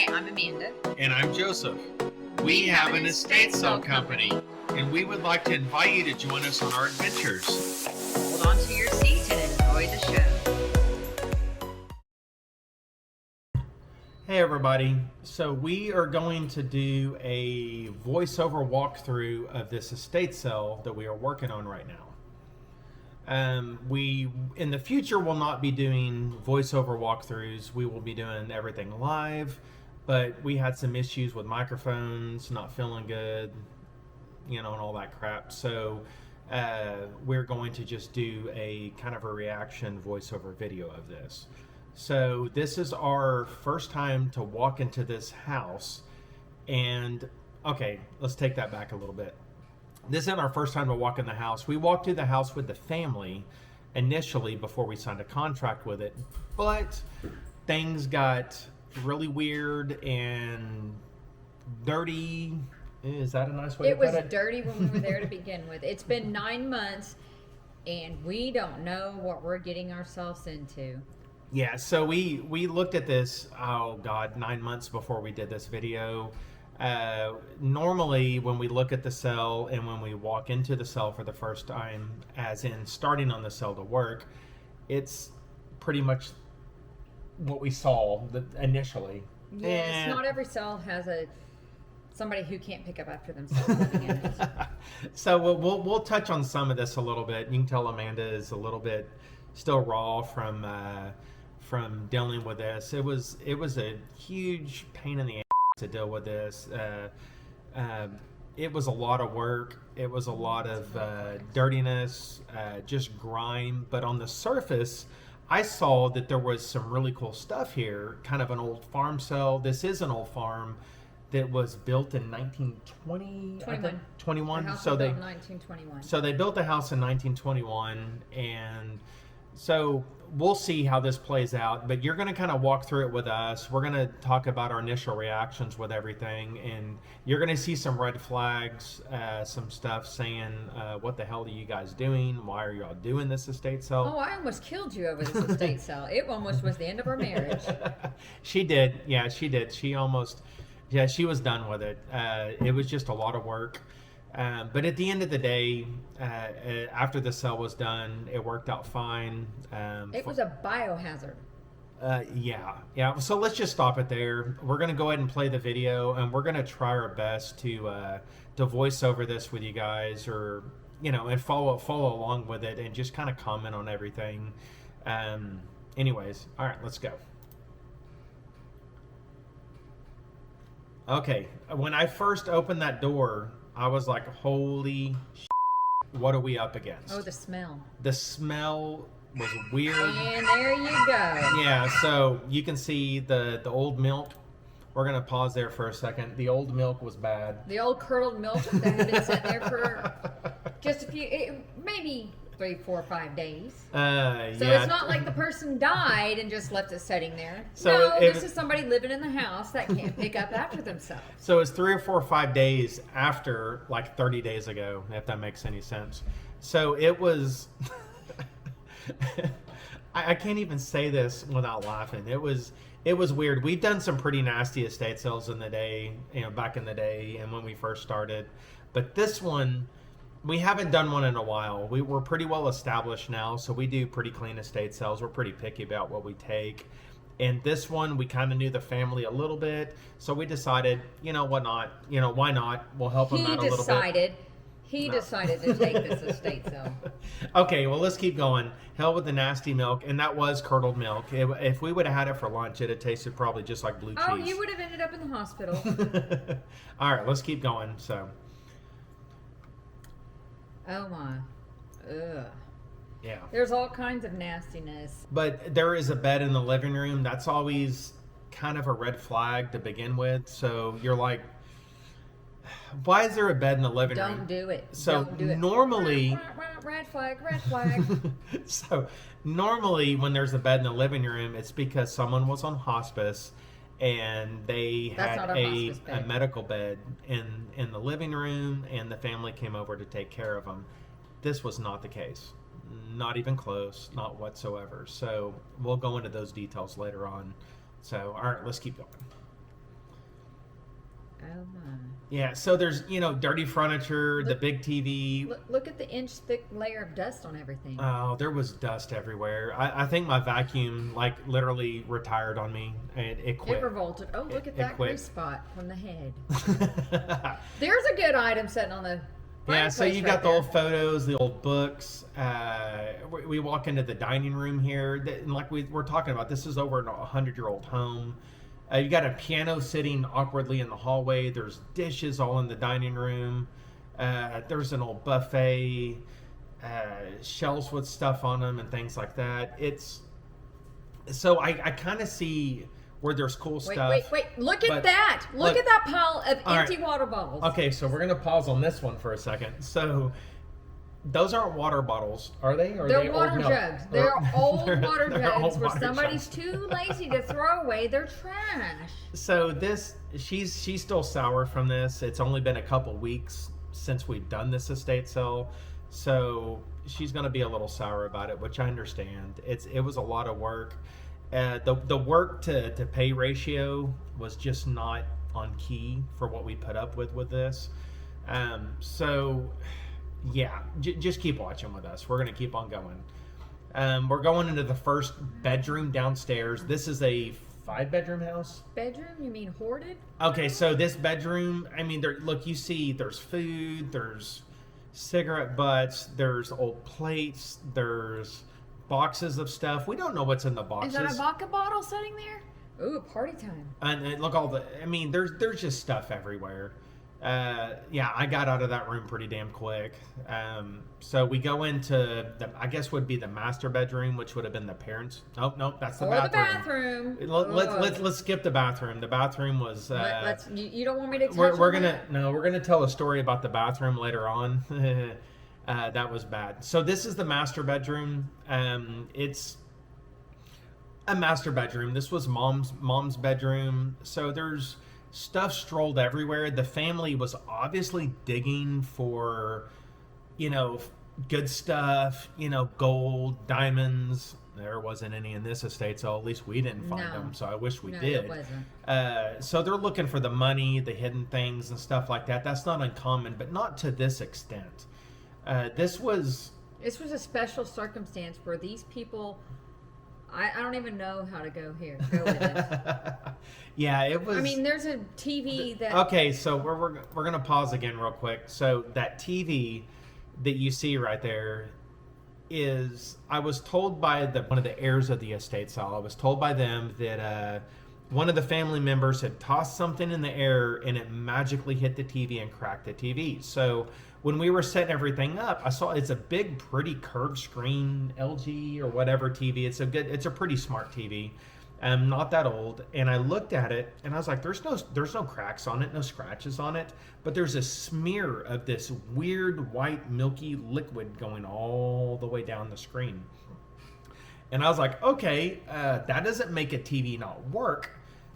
I'm Amanda. And I'm Joseph. We have an estate sale company, and we would like to invite you to join us on our adventures. Hold on to your seats and enjoy the show. Hey everybody, so we are going to do a voiceover walkthrough of this estate sale that we are working on right now. We, in the future, will not be doing voiceover walkthroughs. We will be doing everything live, but we had some issues with microphones, not feeling good, and all that crap. So we're going to just do a kind of a reaction voiceover video of this. So this is our first time to walk into this house, and okay, let's take that back a little bit. This isn't our first time to walk in the house. We walked through the house with the family initially before we signed a contract with it, but things got really weird and dirty. Is that a nice way to put it? It was dirty when we were there to begin with. It's been 9 months, and we don't know what we're getting ourselves into. Yeah, so we looked at this, 9 months before we did this video. Normally when we look at the cell and when we walk into the cell for the first time, as in starting on the cell to work, it's pretty much what we saw initially. Yes, not every cell has somebody who can't pick up after themselves living in it. So we'll touch on some of this a little bit. You can tell Amanda is a little bit still raw from dealing with this. It was a huge pain in the ass to deal with this. It was a lot of work. It was a lot of dirtiness, just grime. But on the surface, I saw that there was some really cool stuff here. Kind of an old farm cell. This is an old farm that was built in 1920. 21. The house so was they built in 1921. So they built the house in 1921, and so we'll see how this plays out, but you're going to kind of walk through it with us. We're going to talk about our initial reactions with everything, and you're going to see some red flags, some stuff saying, what the hell are you guys doing? Why are y'all doing this estate sale? Oh, I almost killed you over this estate sale. It almost was the end of our marriage. She did. Yeah, she did. She was done with it. It was just a lot of work. But at the end of the day, after the sale was done, it worked out fine. It was a biohazard. Yeah. So let's just stop it there. We're going to go ahead and play the video, and we're going to try our best to voice over this with you guys, or and follow along with it, and just kind of comment on everything. Anyways, all right, let's go. Okay, when I first opened that door, I was like, holy shit, what are we up against? Oh, the smell. The smell was weird. And there you go. Yeah, so you can see the old milk. We're going to pause there for a second. The old milk was bad. The old curdled milk that had been sitting there for just a few, maybe 3, 4, 5 days. So yeah. it's not like the person died and just left it sitting there. So no, this is somebody living in the house that can't pick up after themselves. So it's 3 or 4 or 5 days after, like 30 days ago, if that makes any sense. So it was... I can't even say this without laughing. It was weird. We've done some pretty nasty estate sales in the day, back in the day and when we first started. But this one... we haven't done one in a while. We're pretty well established now, so we do pretty clean estate sales. We're pretty picky about what we take. And this one, we kind of knew the family a little bit, so we decided, why not? We'll help them out a little bit. He decided to take this estate sale. Okay, well, let's keep going. Hell with the nasty milk, and that was curdled milk. If we would have had it for lunch, it'd have tasted probably just like blue cheese. Oh, you would have ended up in the hospital. All right, let's keep going. So. Oh my. Ugh. Yeah. There's all kinds of nastiness. But there is a bed in the living room. That's always kind of a red flag to begin with. So you're like, why is there a bed in the living room? Don't do it. So Don't do it. normally... Red flag, red flag. So normally when there's a bed in the living room, it's because someone was on hospice and they had a medical bed in the living room, and the family came over to take care of them. This was not the case. Not even close, not whatsoever. So we'll go into those details later on. So, all right, let's keep going. my. Yeah, so there's, dirty furniture, the Look- big TV. Look at the inch thick layer of dust on everything. Oh, there was dust everywhere. I think my vacuum, literally retired on me. And it quit. It revolted. Oh, look at It that quit. grease spot from the head. There's a good item sitting on the Yeah, so fireplace you right got the there. old photos, the old books. We walk into the dining room here, and like we're talking about, this is over an 100-year-old home. You got a piano sitting awkwardly in the hallway. There's dishes all in the dining room. There's an old buffet, shelves with stuff on them and things like that. It's so I kind of see where there's cool stuff. Wait. Look at but that. Look at that pile of All right. empty water bottles. Okay, so we're gonna pause on this one for a second. So those aren't water bottles, are they? Or are They're they water old milk? jugs. They're old water they're jugs old where water somebody's jugs. too lazy to throw away their trash. So she's still sour from this. It's only been a couple weeks since we've done this estate sale, so she's gonna be a little sour about it, which I understand. It was a lot of work. The work to pay ratio was just not on key for what we put up with this. So yeah, just keep watching with us. We're gonna keep on going. We're going into the first bedroom downstairs. This is a 5-bedroom house. Bedroom? You mean hoarded? Okay, so this bedroom, look, you see there's food, there's cigarette butts, there's old plates, there's boxes of stuff. We don't know what's in the boxes. Is that a vodka bottle sitting there? Ooh, party time. And look, there's just stuff everywhere. Yeah, I got out of that room pretty damn quick. So we go into I guess would be the master bedroom, which would have been the parents. No, that's the Or bathroom. the bathroom. Let's skip the bathroom. The bathroom was. You don't want me to touch We're on that? we're gonna tell a story about the bathroom later on. That was bad. So this is the master bedroom. It's a master bedroom. This was mom's bedroom. So there's stuff strolled everywhere. The family was obviously digging for, good stuff, gold, diamonds. There wasn't any in this estate, so at least we didn't find them. So I wish we did. There wasn't. So they're looking for the money, the hidden things, and stuff like that. That's not uncommon, but not to this extent. This was a special circumstance where these people. I don't even know how to go here. Go with this. Yeah, it was. There's a TV that. Okay, so we're gonna pause again real quick. So that TV that you see right there is, I was told by one of the heirs of the estate sale. I was told by them that one of the family members had tossed something in the air and it magically hit the TV and cracked the TV. So when we were setting everything up, I saw it's a big, pretty curved screen LG or whatever TV. It's a pretty smart TV. Not that old. And I looked at it and I was like, there's no cracks on it, no scratches on it, but there's a smear of this weird white milky liquid going all the way down the screen. And I was like, okay, that doesn't make a TV not work.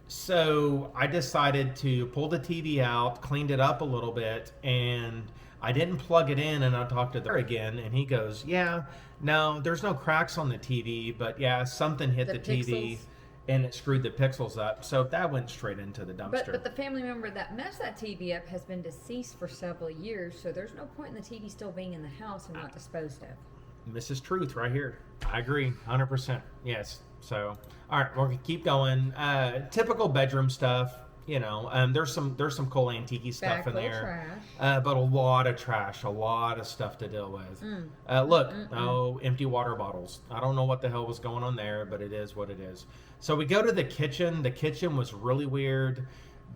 So I decided to pull the TV out, cleaned it up a little bit, and I didn't plug it in. And I talked to the again, and he goes, yeah, no, there's no cracks on the TV, but yeah, something hit the TV pixels. and it screwed the pixels up. So that went straight into the dumpster. But the family member that messed that TV up has been deceased for several years, so there's no point in the TV still being in the house and not disposed of. Mrs. Truth right here. I agree, 100%. Yes. So, all right, we're gonna keep going. Typical bedroom stuff. There's some cool antique stuff in there, but a lot of trash, a lot of stuff to deal with. Look, empty water bottles. I don't know what the hell was going on there, but it is what it is. So we go to the kitchen. The kitchen was really weird.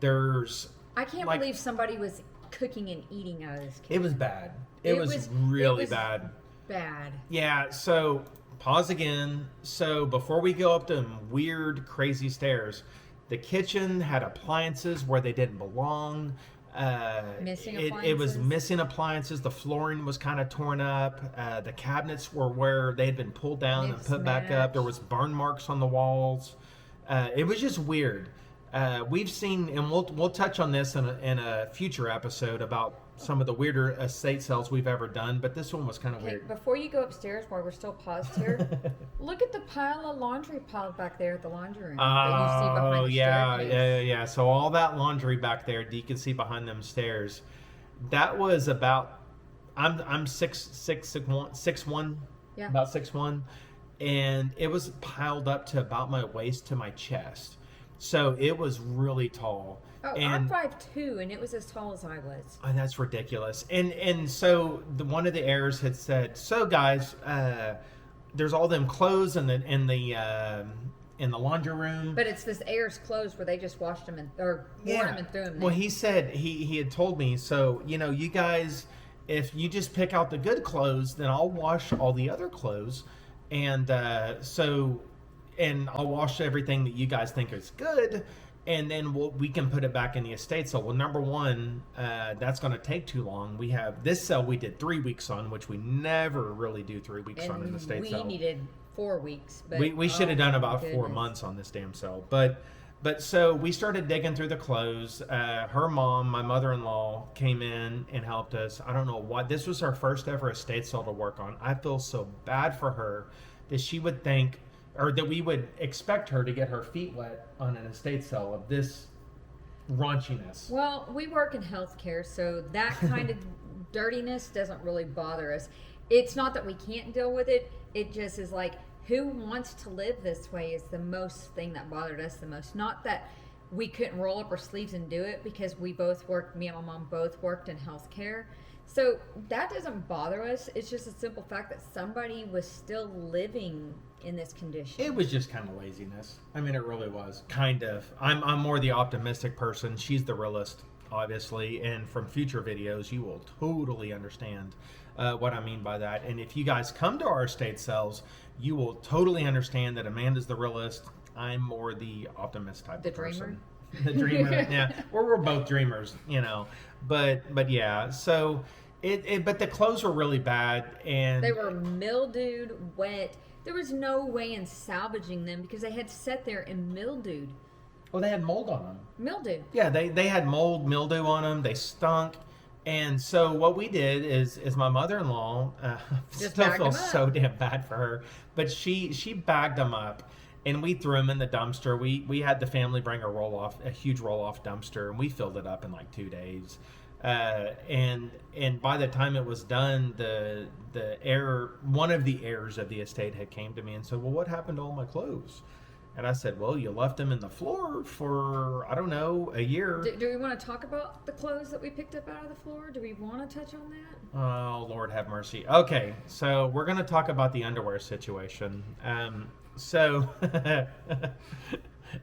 I can't believe somebody was cooking and eating out of this kitchen. It was bad. It was really bad. Bad. Yeah, so pause again. So before we go up them weird, crazy stairs, the kitchen had appliances where they didn't belong. Missing It was appliances? missing appliances. The flooring was kind of torn up. The cabinets were where they had been pulled down and put back up. There was burn marks on the walls. It was just weird. We've seen, and we'll touch on this in a future episode about some of the weirder estate sales we've ever done, but this one was kind of Okay, weird. before you go upstairs, while we're still paused here, look at the pile of laundry piled back there at the laundry room that you see behind Oh the yeah, staircase. yeah. So all that laundry back there, you can see behind them stairs. That was about. I'm 6'1", Yeah. about 6'1", and it was piled up to about my waist to my chest. So it was really tall. Oh, And I'm 5'2", and it was as tall as I was. oh, that's ridiculous. And so one of the heirs had said, "So guys, there's all them clothes in the laundry room." But it's this heir's clothes where they just washed them or worn them and threw them. Well, he said he had told me, so you guys, if you just pick out the good clothes, then I'll wash all the other clothes, and and I'll wash everything that you guys think is good. And then we can put it back in the estate sale. Well, number one, that's going to take too long. We have this sale we did 3 weeks on, which we never really do 3 weeks on an estate sale. We needed 4 weeks. But We should have done about 4 goodness. months on this damn sale. But so we started digging through the clothes. Her mom, my mother-in-law, came in and helped us. I don't know why. This was her first ever estate sale to work on. I feel so bad for her that she would think, or that we would expect her to get her feet wet on an estate sale of this raunchiness. Well, we work in healthcare, so that kind of dirtiness doesn't really bother us. It's not that we can't deal with it. It just is like, who wants to live this way is the most thing that bothered us the most. Not that we couldn't roll up our sleeves and do it, because we both worked, me and my mom both worked in healthcare. So that doesn't bother us. It's just a simple fact that somebody was still living in this condition. It was just kind of laziness. I mean, it really was. Kind of. I'm more the optimistic person. She's the realist, obviously. And from future videos, you will totally understand what I mean by that. And if you guys come to our estate sales, you will totally understand that Amanda's the realist. I'm more the optimist type of person. The dreamer. Yeah. We're both dreamers, But yeah, so but the clothes were really bad, and They were mildewed, wet. There was no way in salvaging them because they had sat there and mildewed. well, they had mold on them. Mildew. Yeah, they had mold, mildew on them. They stunk. And so what we did is my mother-in-law Just still bagged feels them up. so damn bad for her, but she bagged them up, and we threw them in the dumpster. We had the family bring a huge roll-off dumpster, and we filled it up in like 2 days. And by the time it was done, one of the heirs of the estate had came to me and said, "Well, what happened to all my clothes?" And I said, "Well, you left them in the floor for, I don't know, a year." Do we want to talk about the clothes that we picked up out of the floor? Do we want to touch on that? Oh, Lord have mercy. Okay, so we're going to talk about the underwear situation. So,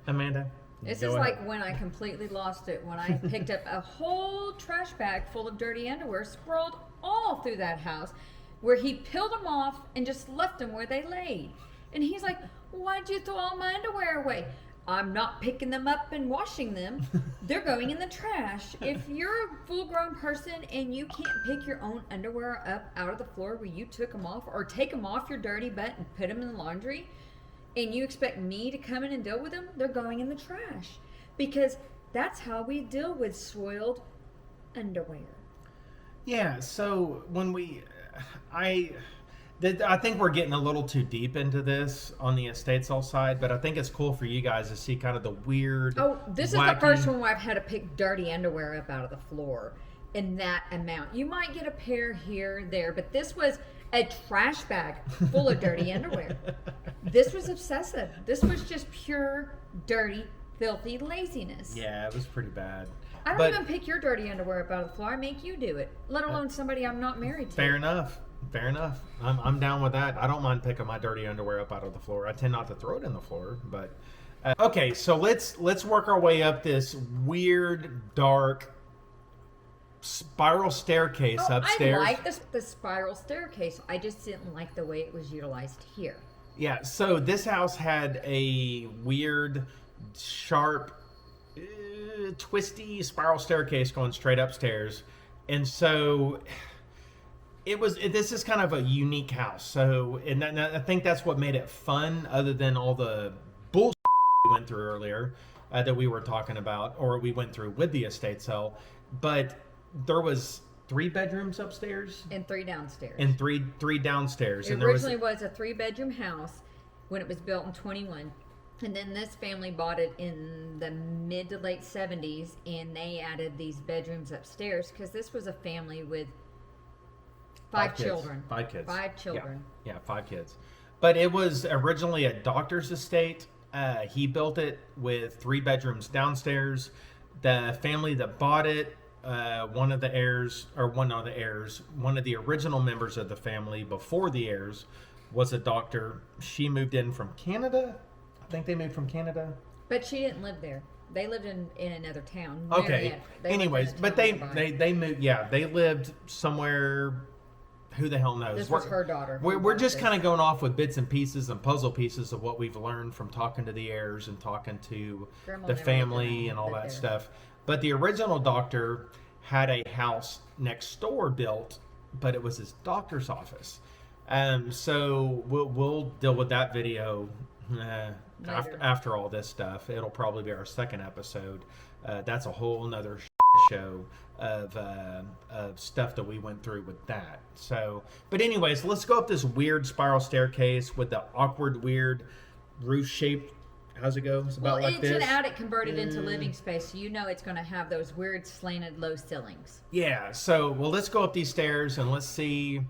Amanda? This go is ahead. like when I completely lost it, when I picked up a whole trash bag full of dirty underwear sprawled all through that house, where he peeled them off and just left them where they laid. And he's like, "Why'd you throw all my underwear away?" "I'm not picking them up and washing them. They're going in the trash." If you're a full-grown person and you can't pick your own underwear up out of the floor where you took them off, or take them off your dirty butt and put them in the laundry, and you expect me to come in and deal with them, they're going in the trash. Because that's how we deal with soiled underwear. Yeah, so when I think we're getting a little too deep into this on the estate sale side, but I think it's cool for you guys to see kind of the weird. Oh, this is the wacky- first one where I've had to pick dirty underwear up out of the floor in that amount. You might get a pair here and there, but this was a trash bag full of dirty underwear. This was obsessive. This was just pure, dirty, filthy laziness. Yeah, it was pretty bad. I don't But- even pick your dirty underwear up out of the floor. I make you do it, let alone somebody I'm not married to. Fair enough. Fair enough. I'm down with that. I don't mind picking my dirty underwear up out of the floor. I tend not to throw it in the floor, but okay. So let's work our way up this weird, dark spiral staircase upstairs. I like the spiral staircase. I just didn't like the way it was utilized here. Yeah. So this house had a weird, sharp, twisty spiral staircase going straight upstairs, and so. This is kind of a unique house, so and I think that's what made it fun, other than all the bullshit we went through earlier. that we were talking about, or we went through with the estate sale. But there was 3 bedrooms upstairs And 3 downstairs. and three downstairs. It And there was originally was a 3-bedroom house when it was built in 21. And then this family bought it in the mid to late 70s, and they added these bedrooms upstairs because this was a family with 5 kids. children. 5 kids. 5 children. Yeah, 5 kids. But it was originally a doctor's estate. He built it with 3 bedrooms downstairs. The family that bought it, one of the original members of the family before the heirs was a doctor. She moved in from Canada. I think they moved from Canada. But she didn't live there. They lived in another town. Okay. They Anyways, lived in a but town they nearby. moved. Yeah, they lived somewhere. Who the hell knows? This was her daughter. We're just kind of going off with bits and pieces and puzzle pieces of what we've learned from talking to the heirs and talking to Grandma the never family lived and all there. that stuff. But the original doctor had a house next door built, but it was his doctor's office. So we'll deal with that video after all this stuff. It'll probably be our second episode. That's a whole nother show of stuff that we went through with that. So, but anyways, let's go up this weird spiral staircase with the awkward, weird roof shaped. How's it go? It's about like it's this. an attic converted into living space, so you know it's going to have those weird slanted low ceilings. Yeah. So, well, let's go up these stairs and let's see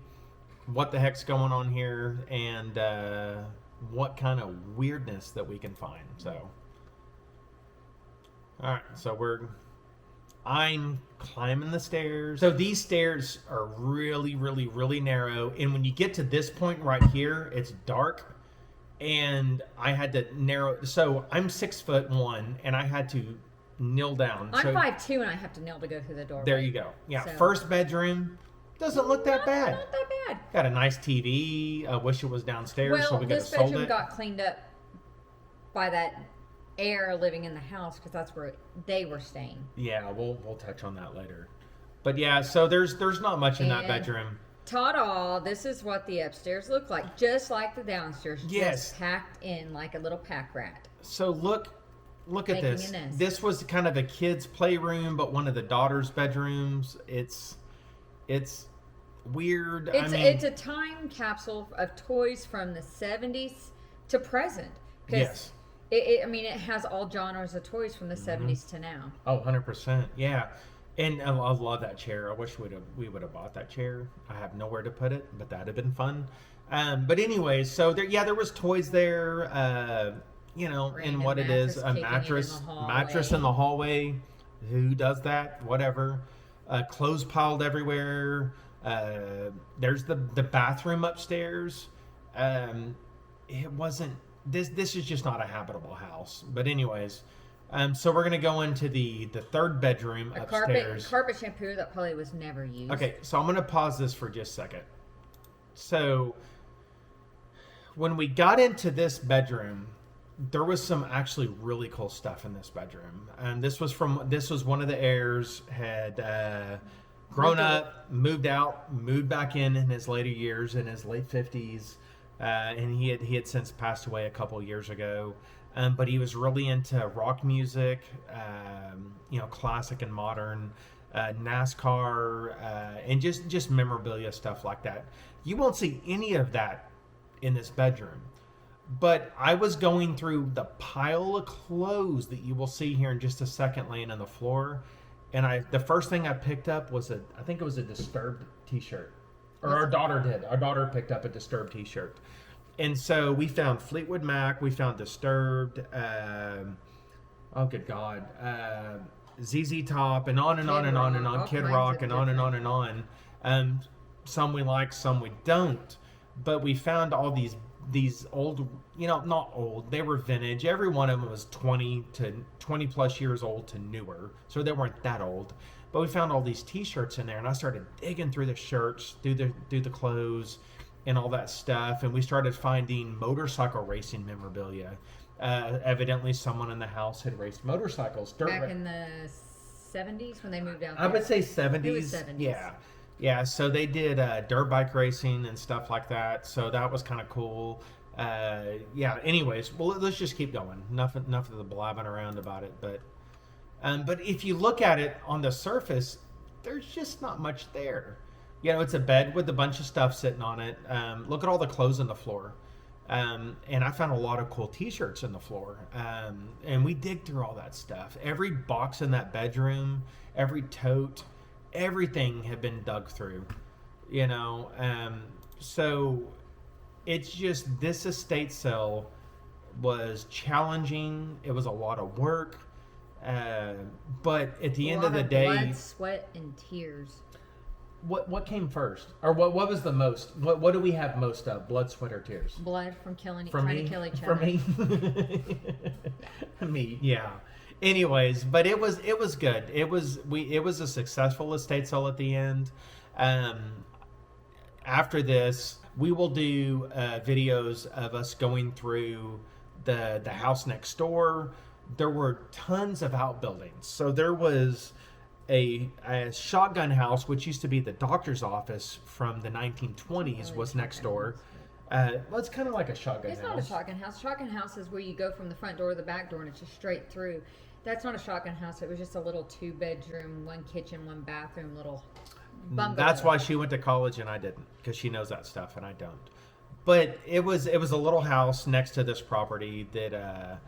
what the heck's going on here and what kind of weirdness that we can find. So, all right. So I'm climbing the stairs. So these stairs are really, really, really narrow. And when you get to this point right here, it's dark. And I had to narrow. So I'm 6'1", and I had to kneel down. I'm so 5'2", and I have to kneel to go through the doorway. there you go. Yeah, So- first bedroom. Doesn't look that bad. Not that bad. Got a nice TV. I wish it was downstairs Well, so we could have this sold bedroom it. got cleaned up by that heir living in the house because that's where they were staying. Yeah, we'll touch on that later. But yeah, so there's not much in that And- bedroom. Ta-da! This is what the upstairs looked like, just like the downstairs. Yes. Just packed in like a little pack rat. So look at Making this. a nest. This was kind of a kid's playroom, but one of the daughter's bedrooms. It's weird. It's a time capsule of toys from the 70s to present. 'Cause Yes. it has all genres of toys from the 70s to now. Oh, 100%. Yeah. And I love that chair. I wish we would have bought that chair. I have nowhere to put it, but that'd have been fun. But anyways, so there was toys there. And Random what it is, mattress a kicking in the mattress in the hallway. Who does that? Whatever. Clothes piled everywhere. There's the bathroom upstairs. It wasn't. This is just not a habitable house. But anyways. So we're gonna go into the third bedroom upstairs. Carpet shampoo that probably was never used. Okay, so I'm gonna pause this for just a second. So when we got into this bedroom, there was some actually really cool stuff in this bedroom. And this was one of the heirs had grown up, moved out, moved back in his later years, in his late 50s, and he had since passed away a couple years ago. But he was really into rock music, classic and modern, NASCAR, and just memorabilia stuff like that. You won't see any of that in this bedroom. But I was going through the pile of clothes that you will see here in just a second laying on the floor. And the first thing I picked up was I think it was a Disturbed t-shirt. Or our daughter did. Our daughter picked up a Disturbed t-shirt. And so we found Fleetwood Mac, we found Disturbed, oh good God, ZZ Top, and on and on and on and on, Kid Rock, and on and on and on. Some we like, some we don't. But we found all these old, not old, they were vintage. Every one of them was 20 plus years old to newer, so they weren't that old. But we found all these T-shirts in there, and I started digging through the shirts, through the clothes, and all that stuff, and we started finding motorcycle racing memorabilia. Evidently, someone in the house had raced motorcycles. Back in the 70s when they moved out I there. would say 70s. It was 70s. Yeah. So they did dirt bike racing and stuff like that. So that was kind of cool. Yeah. Anyways, well, let's just keep going. Enough of the blabbing around about it. But if you look at it on the surface, there's just not much there. You know, it's a bed with a bunch of stuff sitting on it. Look at all the clothes on the floor. And I found a lot of cool T-shirts in the floor. And we dig through all that stuff. Every box in that bedroom, every tote, everything had been dug through. You know, so it's just this estate sale was challenging. It was a lot of work. But at the end of the day, blood, sweat, and tears. What came first, or what was the most? What do we have most of? Blood, sweat, or tears? Blood from trying to kill each other. For me, me, yeah. Anyways, but it was good. It was a successful estate sale at the end. After this, we will do videos of us going through the house next door. There were tons of outbuildings. So there was a shotgun house, which used to be the doctor's office from the 1920s, was next door. Well, it's kind of like a shotgun house. It's not a shotgun house. Shotgun house is where you go from the front door to the back door and it's just straight through. That's not a shotgun house. It was just a little 2-bedroom, 1 kitchen, 1 bathroom, little bungalow. That's why she went to college and I didn't, because she knows that stuff and I don't. But it was a little house next to this property that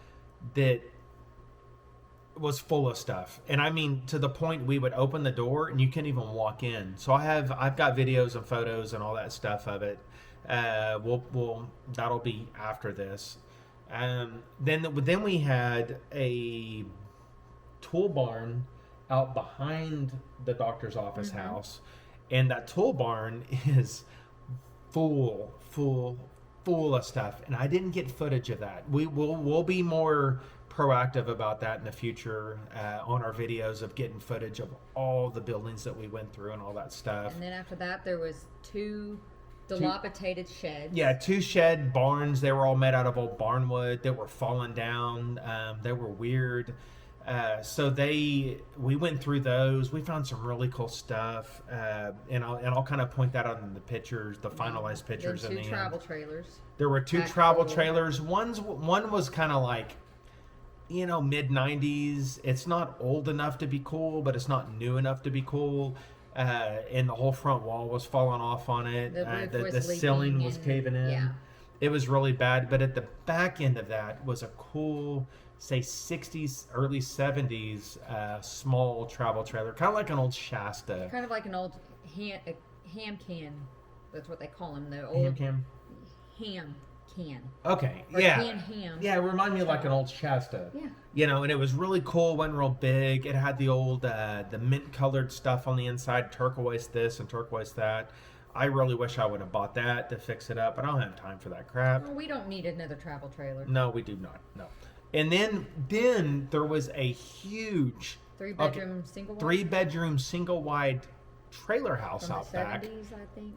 was full of stuff. And I mean, to the point we would open the door and you couldn't even walk in. So I've got videos and photos and all that stuff of it. That'll be after this. Then we had a tool barn out behind the doctor's office house, and that tool barn is full of stuff. And I didn't get footage of that. We'll be more proactive about that in the future on our videos of getting footage of all the buildings that we went through and all that stuff. And then after that, there was 2 dilapidated sheds. Yeah, 2 shed barns. They were all made out of old barnwood that were falling down. They were weird. So we went through those. We found some really cool stuff. And I'll kind of point that out in the pictures, the finalized pictures. Then 2 travel trailers. There were 2 travel trailers. One was kind of like, you know, mid-90s. It's not old enough to be cool, but it's not new enough to be cool. And the whole front wall was falling off on it. The ceiling was caving in. Yeah. It was really bad. But at the back end of that was a cool, say, 60s, early 70s small travel trailer. Kind of like an old Shasta. Kind of like an old ham can. That's what they call them. The old Ham can? Ham can. Okay, or yeah. Canned ham. Yeah, it reminded me of like an old Shasta. Yeah. You know, and it was really cool, wasn't real big. It had the old, the mint-colored stuff on the inside, turquoise this and turquoise that. I really wish I would have bought that to fix it up, but I don't have time for that crap. Well, we don't need another travel trailer. No, we do not. No. And then there was a huge 3-bedroom single wide. 3-bedroom single wide trailer house From out the back. 70s, I think.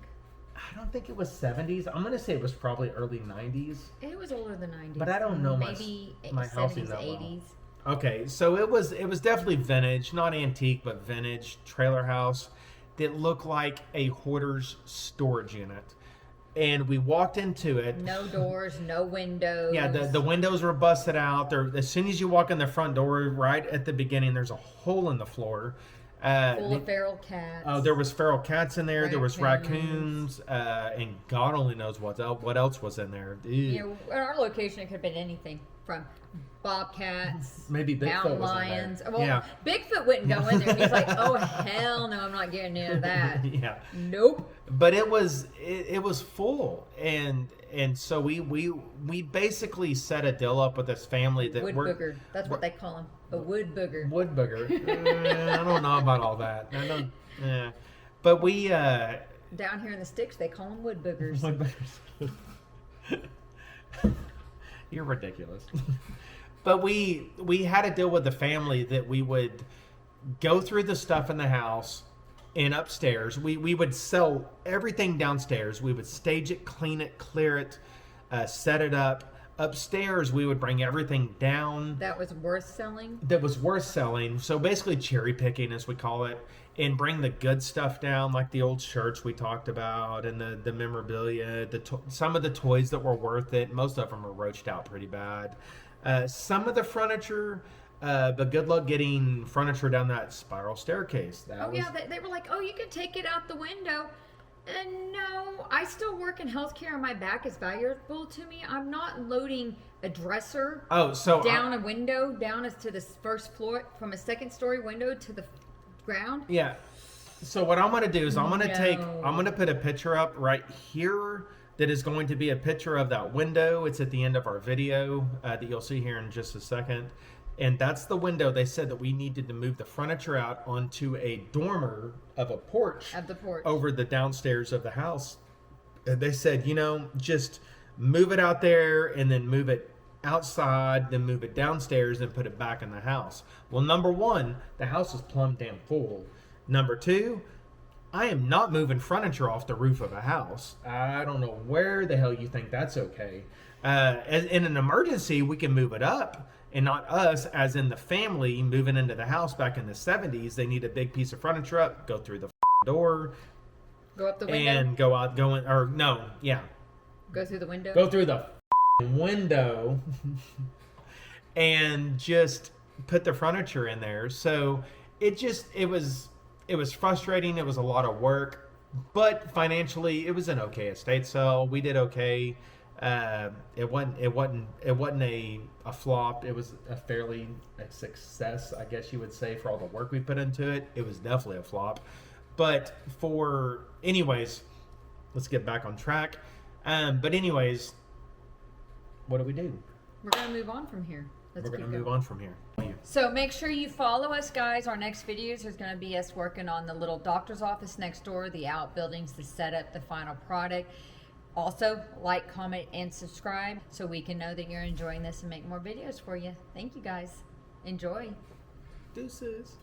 I don't think it was 70s. I'm gonna say it was probably early 90s. It was older than 90s. But I don't know maybe my 70s, housing that 80s. well. Okay, so it was definitely vintage, not antique, but vintage trailer house that looked like a hoarder's storage unit. And we walked into it. No doors, no windows. Yeah, the windows were busted out. As soon as you walk in the front door, right at the beginning, there's a hole in the floor. Full of feral cats. Oh, there was feral cats in there. There was raccoons, and God only knows what else was in there. Ew. You know, at our location, it could have been anything from bobcats, maybe Bigfoot mountain was lions. in there. Well, Yeah. Bigfoot wouldn't go in there. He's like, oh hell no, I'm not getting near that. Yeah. Nope. But it was full, and so we basically set a deal up with this family that wood booger. That's what they call him. A wood booger. Wood booger. I don't know about all that. I don't. Yeah. But we down here in the sticks, they call them wood boogers. Wood boogers. You're ridiculous. But we had a deal with the family that we would go through the stuff in the house and upstairs. We would sell everything downstairs. We would stage it, clean it, clear it, set it up. Upstairs, we would bring everything down That was worth selling. that was worth selling. So basically cherry picking, as we call it, and bring the good stuff down, like the old shirts we talked about and the memorabilia, some of the toys that were worth it. Most of them are roached out pretty bad. Some of the furniture, but good luck getting furniture down that spiral staircase. Yeah, they were like, oh, you can take it out the window. And no, I still work in healthcare and my back is valuable to me. I'm not loading a dresser down a window, down as to the first floor, from a second story window to the ground. Yeah. So what I'm going to do is I'm going to put a picture up right here that is going to be a picture of that window. It's at the end of our video that you'll see here in just a second. And that's the window. They said that we needed to move the furniture out onto a dormer of a porch. Of the porch. Over the downstairs of the house. And they said, just move it out there and then move it outside, then move it downstairs and put it back in the house. Well, number one, the house is plumb damn full. Number two, I am not moving furniture off the roof of a house. I don't know where the hell you think that's okay. In an emergency, we can move it up. And not us, as in the family moving into the house back in the 70s. They need a big piece of furniture up, go through the door. Go up the window. And go out, Go through the window. Go through the window. And just put the furniture in there. So it was frustrating. It was a lot of work. But financially, it was an okay estate sale. We did okay. It wasn't a flop. It was a success, I guess you would say, for all the work we put into it. It was definitely a flop. But anyways, let's get back on track. But anyways, what do we do? We're going to move on from here. We're going to move on from here. So make sure you follow us, guys. Our next videos is going to be us working on the little doctor's office next door, the outbuildings, the setup, the final product. Also, like, comment, and subscribe so we can know that you're enjoying this and make more videos for you. Thank you, guys. Enjoy. Deuces.